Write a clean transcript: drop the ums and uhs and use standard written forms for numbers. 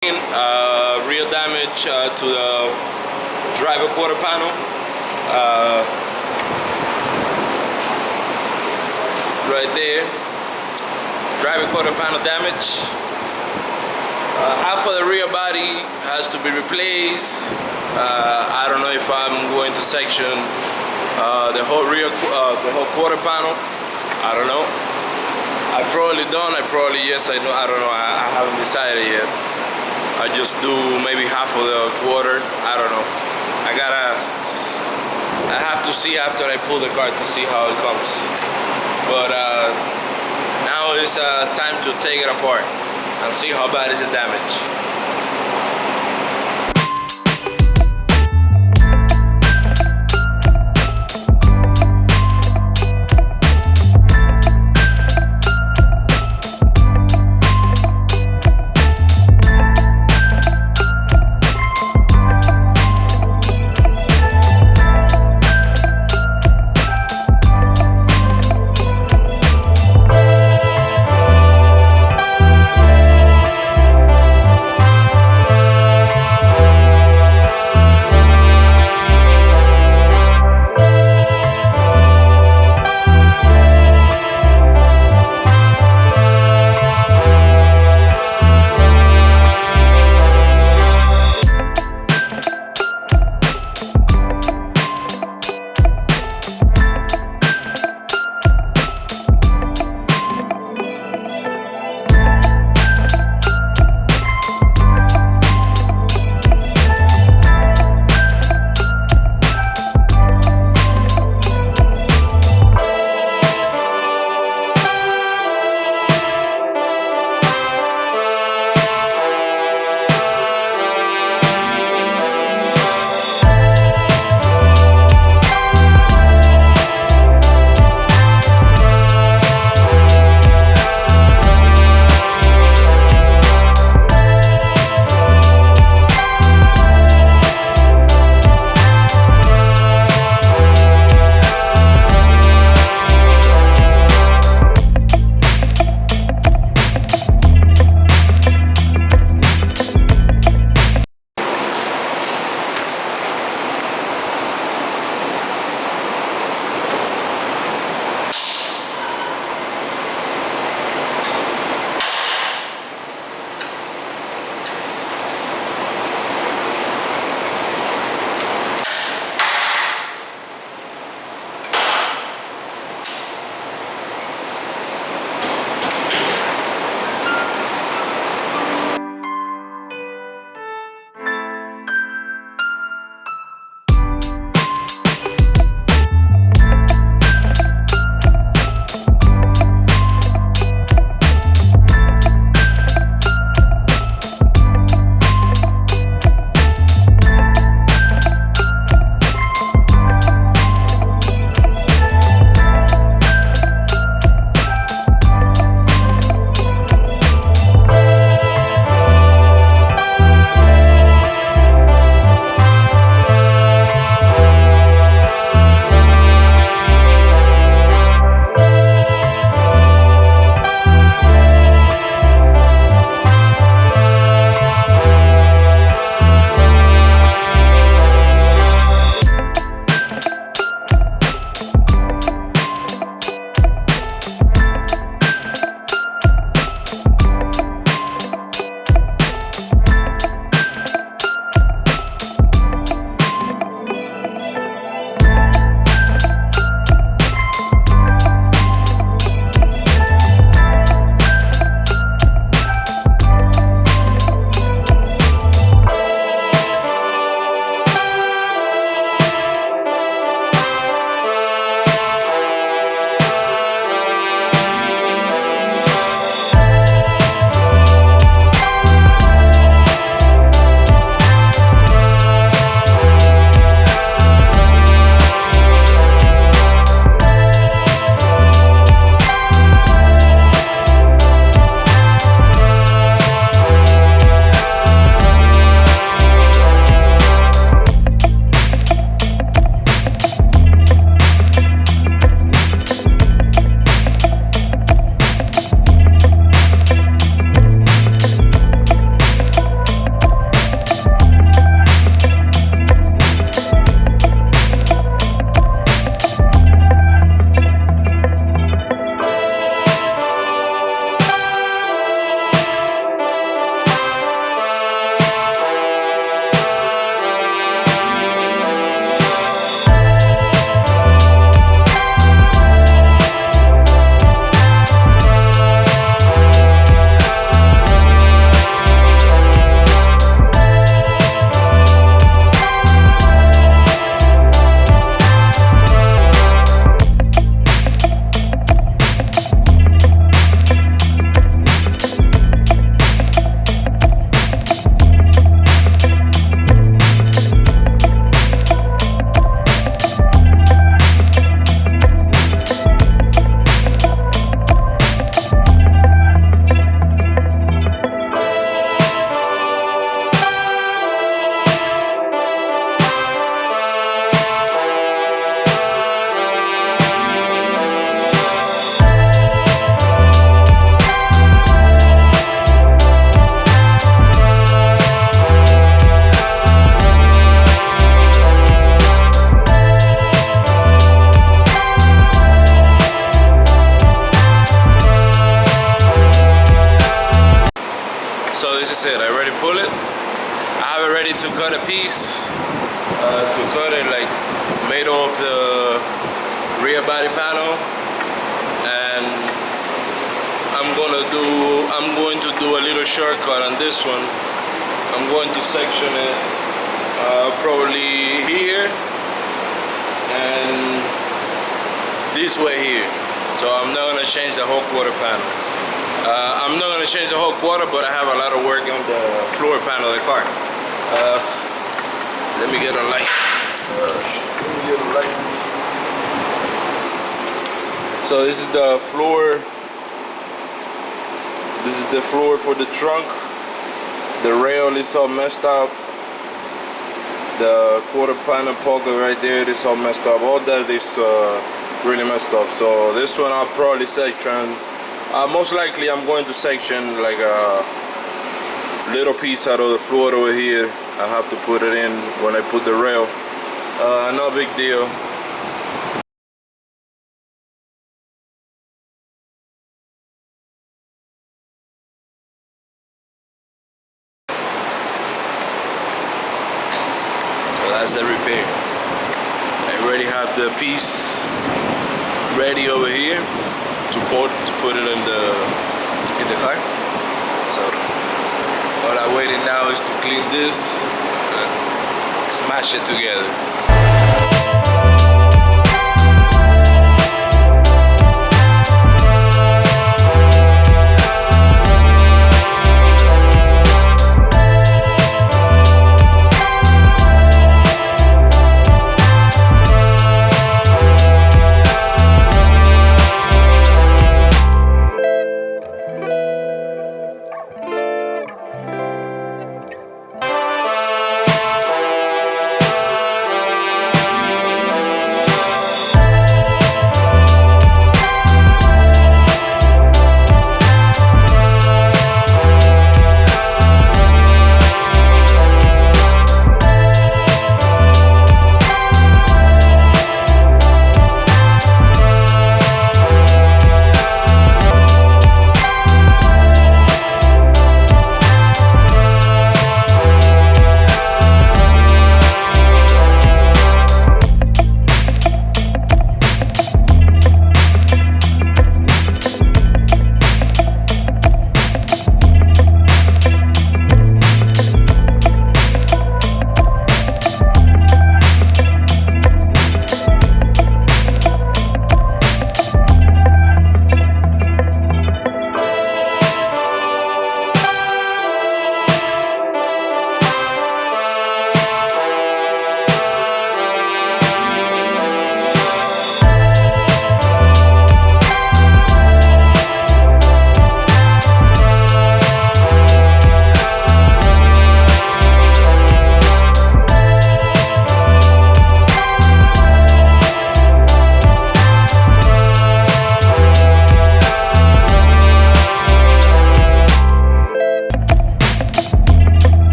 Real damage to the driver quarter panel. Right there, driver quarter panel damage. Half of the rear body has to be replaced. I don't know if I'm going to section the whole quarter panel. I don't know. I probably don't. I probably yes. I know. I don't know. I haven't decided yet. I just do maybe half of the quarter. I don't know. I have to see after I pull the car to see how it comes. But now it's time to take it apart and see how bad is the damage. is it. I already pull it. I have it ready to cut a piece. To cut it like made of the rear body panel, and I'm going to do a little shortcut on this one. I'm going to section it probably here and this way here. So I'm not going to change the whole quarter panel. I'm not going to change the whole quarter, but I have a lot of work on the floor panel of the car. Let me get a light. So this is the floor. This is the floor for the trunk. The rail is all messed up. The quarter panel pocket right there is all messed up. All that is really messed up. So this one I'll probably section. Most likely I'm going to section like a little piece out of the floor over here. I have to put it in when I put the rail. No big deal. So that's the repair. I already have the piece ready over here to put it in the car. So all I'm waiting now is to clean this and smash it together.